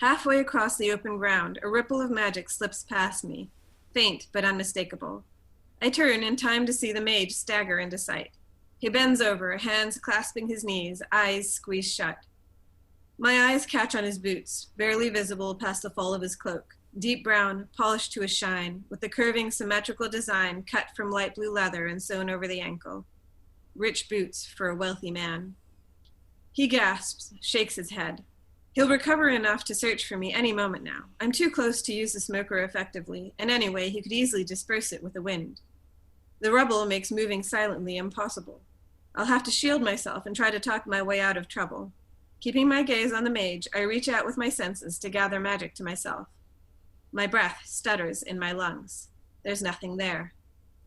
Halfway across the open ground, a ripple of magic slips past me, faint but unmistakable. I turn in time to see the mage stagger into sight. He bends over, hands clasping his knees, eyes squeezed shut. My eyes catch on his boots, barely visible past the fall of his cloak, deep brown, polished to a shine, with the curving symmetrical design cut from light blue leather and sewn over the ankle. Rich boots for a wealthy man. He gasps, shakes his head. He'll recover enough to search for me any moment now. I'm too close to use the smoker effectively, and anyway, he could easily disperse it with the wind. The rubble makes moving silently impossible. I'll have to shield myself and try to talk my way out of trouble. Keeping my gaze on the mage, I reach out with my senses to gather magic to myself. My breath stutters in my lungs. There's nothing there.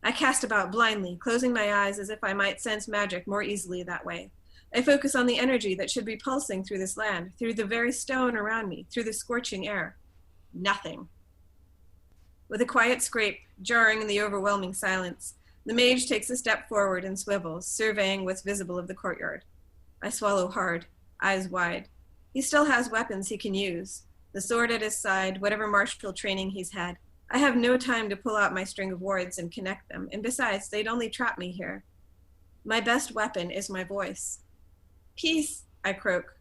I cast about blindly, closing my eyes as if I might sense magic more easily that way. I focus on the energy that should be pulsing through this land, through the very stone around me, through the scorching air. Nothing. With a quiet scrape, jarring in the overwhelming silence, the mage takes a step forward and swivels, surveying what's visible of the courtyard. I swallow hard, eyes wide. He still has weapons he can use. The sword at his side, whatever martial training he's had. I have no time to pull out my string of wards and connect them, and besides, they'd only trap me here. My best weapon is my voice. Peace, I croak.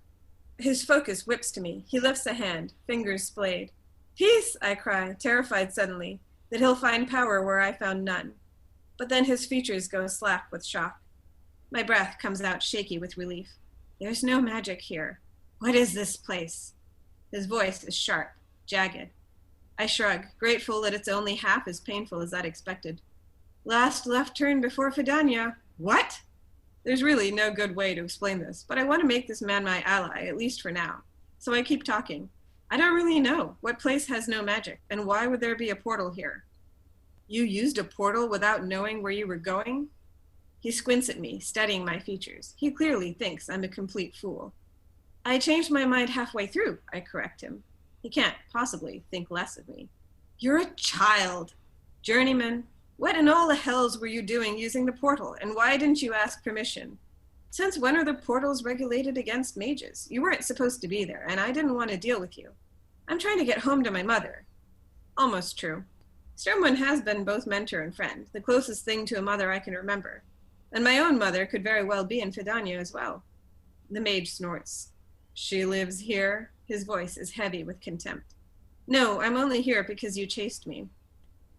His focus whips to me. He lifts a hand, fingers splayed. Peace, I cry, terrified suddenly, that he'll find power where I found none. But then his features go slack with shock. My breath comes out shaky with relief. There's no magic here. What is this place? His voice is sharp, jagged. I shrug, grateful that it's only half as painful as I'd expected. Last left turn before Fidania. What? There's really no good way to explain this, but I want to make this man my ally, at least for now. So I keep talking. I don't really know. What place has no magic, and why would there be a portal here? You used a portal without knowing where you were going? He squints at me, studying my features. He clearly thinks I'm a complete fool. I changed my mind halfway through, I correct him. He can't possibly think less of me. You're a child. Journeyman, what in all the hells were you doing using the portal, and why didn't you ask permission? Since when are the portals regulated against mages? You weren't supposed to be there, and I didn't want to deal with you. I'm trying to get home to my mother. Almost true. Stormwind has been both mentor and friend, the closest thing to a mother I can remember. And my own mother could very well be in Fidania as well. The mage snorts. She lives here? His voice is heavy with contempt. No, I'm only here because you chased me.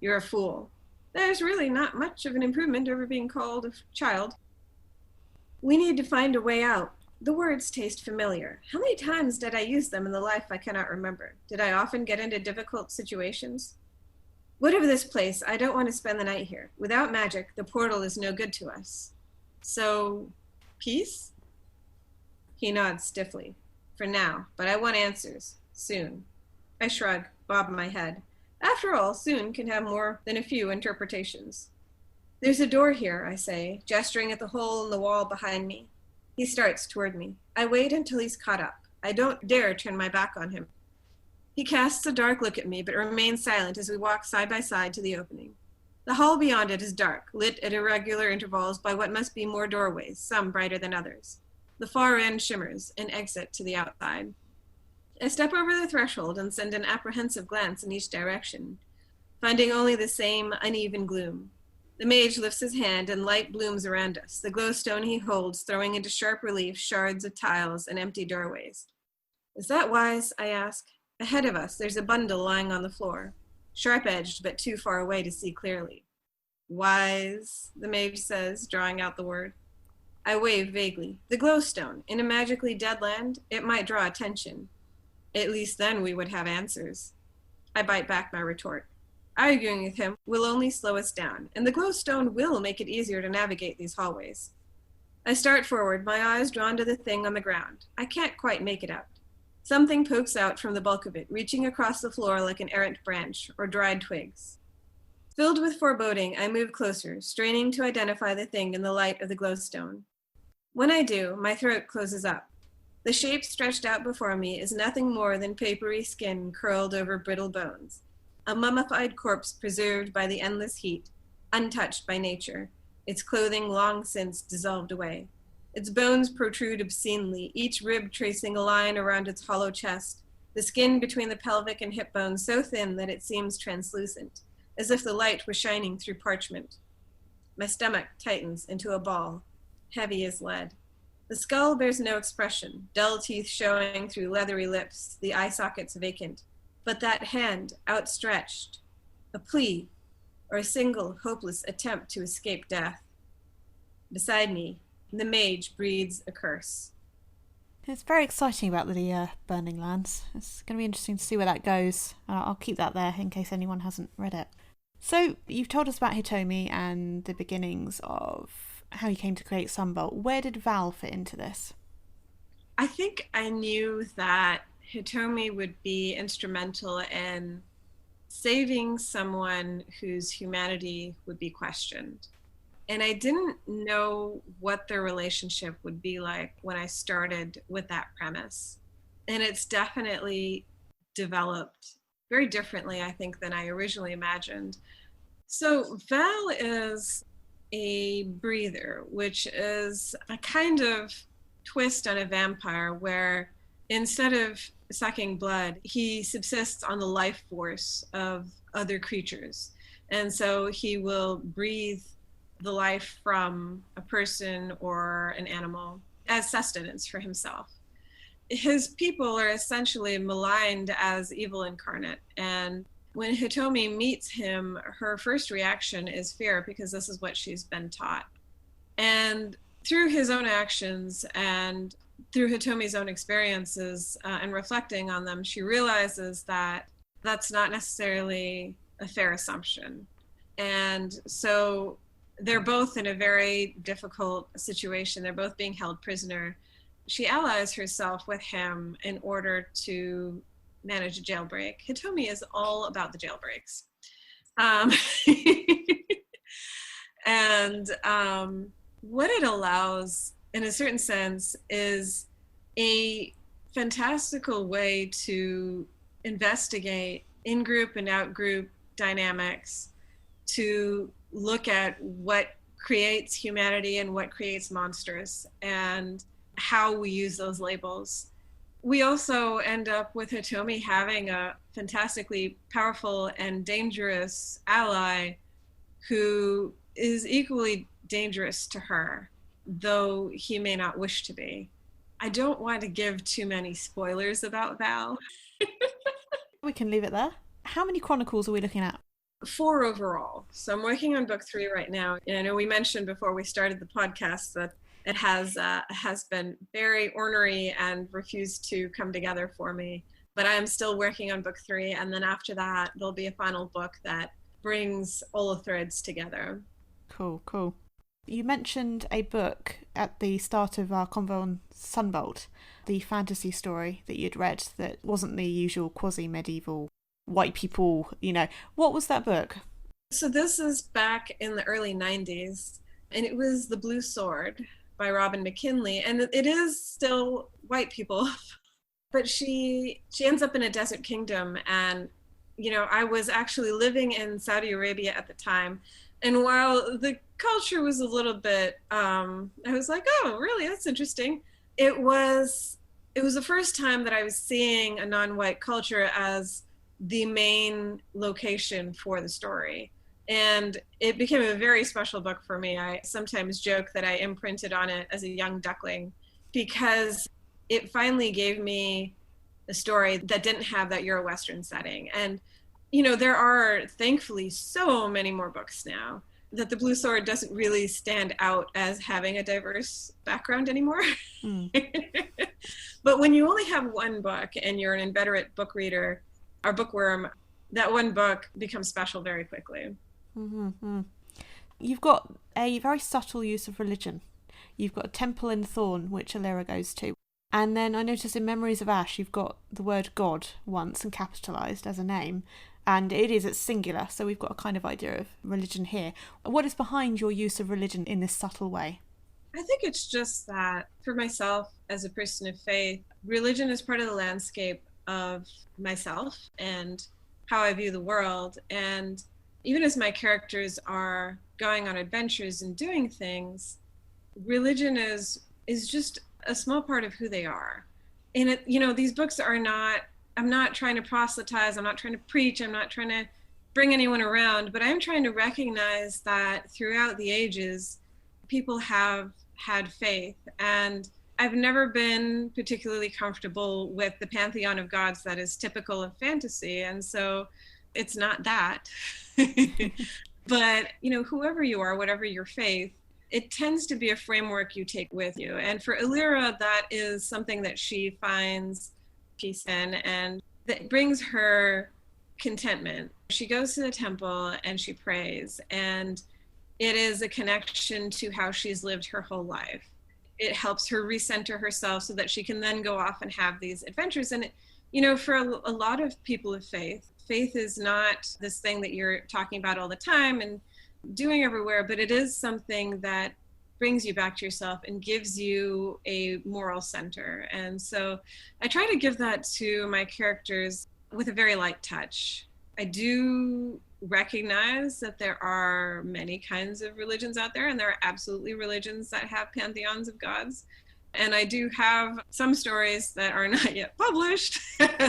You're a fool. There's really not much of an improvement over being called a child. We need to find a way out. The words taste familiar. How many times did I use them in the life I cannot remember? Did I often get into difficult situations? Whatever this place, I don't want to spend the night here. Without magic, the portal is no good to us. So, peace? He nods stiffly. For now, but I want answers. Soon. I shrug, bob my head. After all, soon can have more than a few interpretations. There's a door here, I say, gesturing at the hole in the wall behind me. He starts toward me. I wait until he's caught up. I don't dare turn my back on him. He casts a dark look at me, but remains silent as we walk side by side to the opening. The hall beyond it is dark, lit at irregular intervals by what must be more doorways, some brighter than others. The far end shimmers, an exit to the outside. I step over the threshold and send an apprehensive glance in each direction, finding only the same uneven gloom. The mage lifts his hand and light blooms around us, the glowstone he holds throwing into sharp relief shards of tiles and empty doorways. Is that wise? I ask. Ahead of us, there's a bundle lying on the floor, sharp-edged but too far away to see clearly. Wise, the mage says, drawing out the word. I wave vaguely. The glowstone. In a magically dead land, it might draw attention. At least then we would have answers. I bite back my retort. Arguing with him will only slow us down, and the glowstone will make it easier to navigate these hallways. I start forward, my eyes drawn to the thing on the ground. I can't quite make it out. Something pokes out from the bulk of it, reaching across the floor like an errant branch or dried twigs. Filled with foreboding, I move closer, straining to identify the thing in the light of the glowstone. When I do, my throat closes up. The shape stretched out before me is nothing more than papery skin curled over brittle bones, a mummified corpse preserved by the endless heat, untouched by nature, its clothing long since dissolved away. Its bones protrude obscenely, each rib tracing a line around its hollow chest, the skin between the pelvic and hip bones so thin that it seems translucent, as if the light were shining through parchment. My stomach tightens into a ball, heavy as lead. The skull bears no expression, dull teeth showing through leathery lips, the eye sockets vacant. But that hand, outstretched, a plea, or a single hopeless attempt to escape death. Beside me, the mage breathes a curse. It's very exciting about the Burning Lands. It's going to be interesting to see where that goes. I'll keep that there in case anyone hasn't read it. So you've told us about Hitomi and the beginnings of how you came to create Sunbolt. Where did Val fit into this? I think I knew that Hitomi would be instrumental in saving someone whose humanity would be questioned. And I didn't know what their relationship would be like when I started with that premise. And it's definitely developed very differently, I think, than I originally imagined. So Val is a breather, which is a kind of twist on a vampire where instead of sucking blood, he subsists on the life force of other creatures. And so he will breathe the life from a person or an animal as sustenance for himself. His people are essentially maligned as evil incarnate. And when Hitomi meets him, her first reaction is fear because this is what she's been taught. And through his own actions and through Hitomi's own experiences and reflecting on them, she realizes that that's not necessarily a fair assumption. And so they're both in a very difficult situation. They're both being held prisoner. She allies herself with him in order to manage a jailbreak. Hitomi is all about the jailbreaks. And what it allows, in a certain sense, is a fantastical way to investigate in-group and out-group dynamics, to look at what creates humanity and what creates monsters and how we use those labels. We also end up with Hitomi having a fantastically powerful and dangerous ally who is equally dangerous to her, though he may not wish to be. I don't want to give too many spoilers about Val. We can leave it there. How many chronicles are we looking at? 4 overall. So I'm working on book 3 right now. And I know we mentioned before we started the podcast that it has been very ornery and refused to come together for me. But I am still working on book 3. And then after that, there'll be a final book that brings all the threads together. Cool. You mentioned a book at the start of our convo on Sunbolt, the fantasy story that you'd read that wasn't the usual quasi-medieval white people, What was that book? So this is back in the early 90s, and it was The Blue Sword by Robin McKinley, and it is still white people, but she ends up in a desert kingdom, and I was actually living in Saudi Arabia at the time, and while the culture was a little bit, I was like, oh, really? That's interesting. It was the first time that I was seeing a non-white culture as the main location for the story. And it became a very special book for me. I sometimes joke that I imprinted on it as a young duckling because it finally gave me a story that didn't have that Euro-Western setting. And, there are thankfully so many more books now that The Blue Sword doesn't really stand out as having a diverse background anymore. But when you only have one book and you're an inveterate book reader or bookworm, that one book becomes special very quickly. Mm-hmm. You've got a very subtle use of religion. You've got a temple in Thorn, which Alira goes to. And then I noticed in Memories of Ash, you've got the word God once and capitalised as a name. And it is, it's singular, so we've got a kind of idea of religion here. What is behind your use of religion in this subtle way? I think it's just that for myself as a person of faith, religion is part of the landscape of myself and how I view the world. And even as my characters are going on adventures and doing things, religion is just a small part of who they are. And these books are not, I'm not trying to proselytize, I'm not trying to preach, I'm not trying to bring anyone around, but I'm trying to recognize that throughout the ages, people have had faith. And I've never been particularly comfortable with the pantheon of gods that is typical of fantasy. And so it's not that. But, whoever you are, whatever your faith, it tends to be a framework you take with you. And for Illyra, that is something that she finds peace in, and that brings her contentment. She goes to the temple and she prays, and it is a connection to how she's lived her whole life. It helps her recenter herself so that she can then go off and have these adventures. And, for a lot of people of faith, faith is not this thing that you're talking about all the time and doing everywhere, but it is something that brings you back to yourself and gives you a moral center. And so I try to give that to my characters with a very light touch. I do recognize that there are many kinds of religions out there, and there are absolutely religions that have pantheons of gods. And I do have some stories that are not yet published,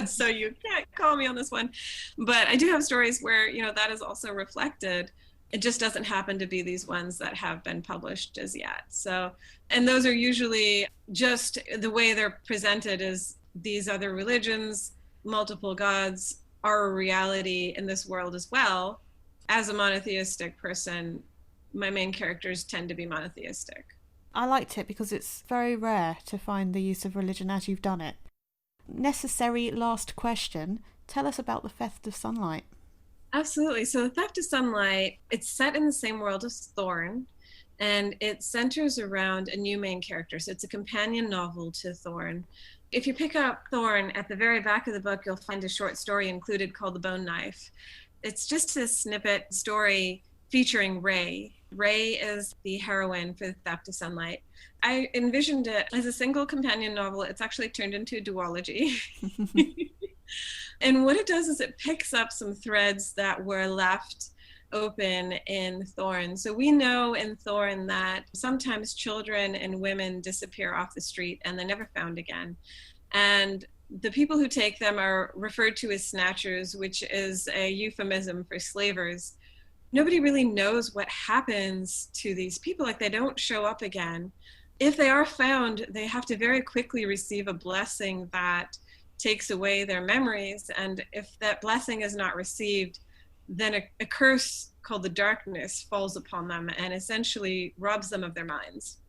so you can't call me on this one. But I do have stories where, that is also reflected. It just doesn't happen to be these ones that have been published as yet. So, and those are usually just the way they're presented as these other religions, multiple gods, are a reality in this world as well. As a monotheistic person, my main characters tend to be monotheistic. I liked it because it's very rare to find the use of religion as you've done it. Necessary last question. Tell us about the Theft of Sunlight. Absolutely. So the Theft of Sunlight, it's set in the same world as Thorn, and it centers around a new main character. So it's a companion novel to Thorn. If you pick up Thorn, at the very back of the book, you'll find a short story included called The Bone Knife. It's just a snippet story featuring Ray. Ray is the heroine for The Theft of Sunlight. I envisioned it as a single companion novel. It's actually turned into a duology. And what it does is it picks up some threads that were left open in Thorn. So we know in Thorn that sometimes children and women disappear off the street and they're never found again. And the people who take them are referred to as snatchers, which is a euphemism for slavers. Nobody really knows what happens to these people. Like, they don't show up again. If they are found, they have to very quickly receive a blessing that takes away their memories. And if that blessing is not received, then a curse called the darkness falls upon them and essentially robs them of their minds.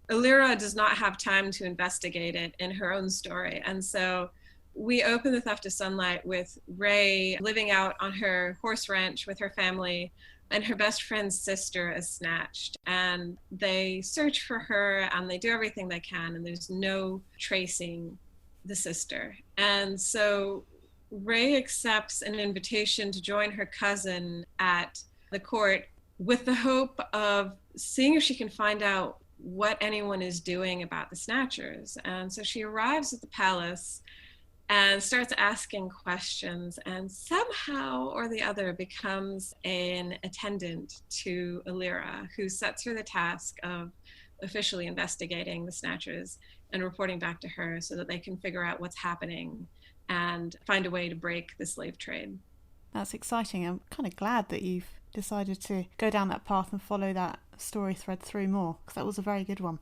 Illyra does not have time to investigate it in her own story. And so we open The Theft of Sunlight with Ray living out on her horse ranch with her family, and her best friend's sister is snatched. And they search for her and they do everything they can, and there's no tracing the sister. And so Ray accepts an invitation to join her cousin at the court with the hope of seeing if she can find out what anyone is doing about the snatchers. And so she arrives at the palace and starts asking questions, and somehow or the other becomes an attendant to Illyra, who sets her the task of officially investigating the snatchers and reporting back to her so that they can figure out what's happening and find a way to break the slave trade. That's exciting. I'm kind of glad that you've decided to go down that path and follow that story thread through more, because that was a very good one.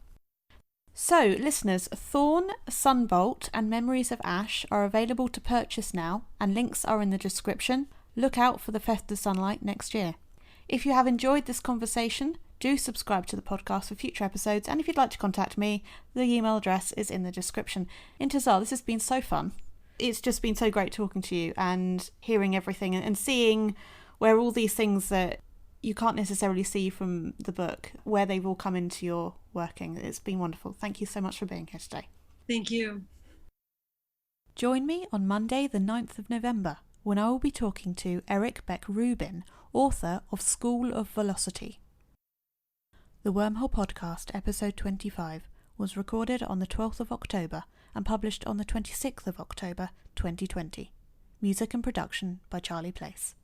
So, listeners, Thorn, Sunbolt and Memories of Ash are available to purchase now, and links are in the description. Look out for The Theft of Sunlight next year. If you have enjoyed this conversation, do subscribe to the podcast for future episodes, and if you'd like to contact me, the email address is in the description. Intisar, this has been so fun. It's just been so great talking to you and hearing everything and seeing where all these things that you can't necessarily see from the book, where they've all come into your working. It's been wonderful. Thank you so much for being here today. Thank you. Join me on Monday the 9th of November when I will be talking to Eric Beck Rubin, author of School of Velocity. The Wormhole Podcast, episode 25, was recorded on the 12th of October and published on the 26th of October 2020. Music and production by Charlie Place.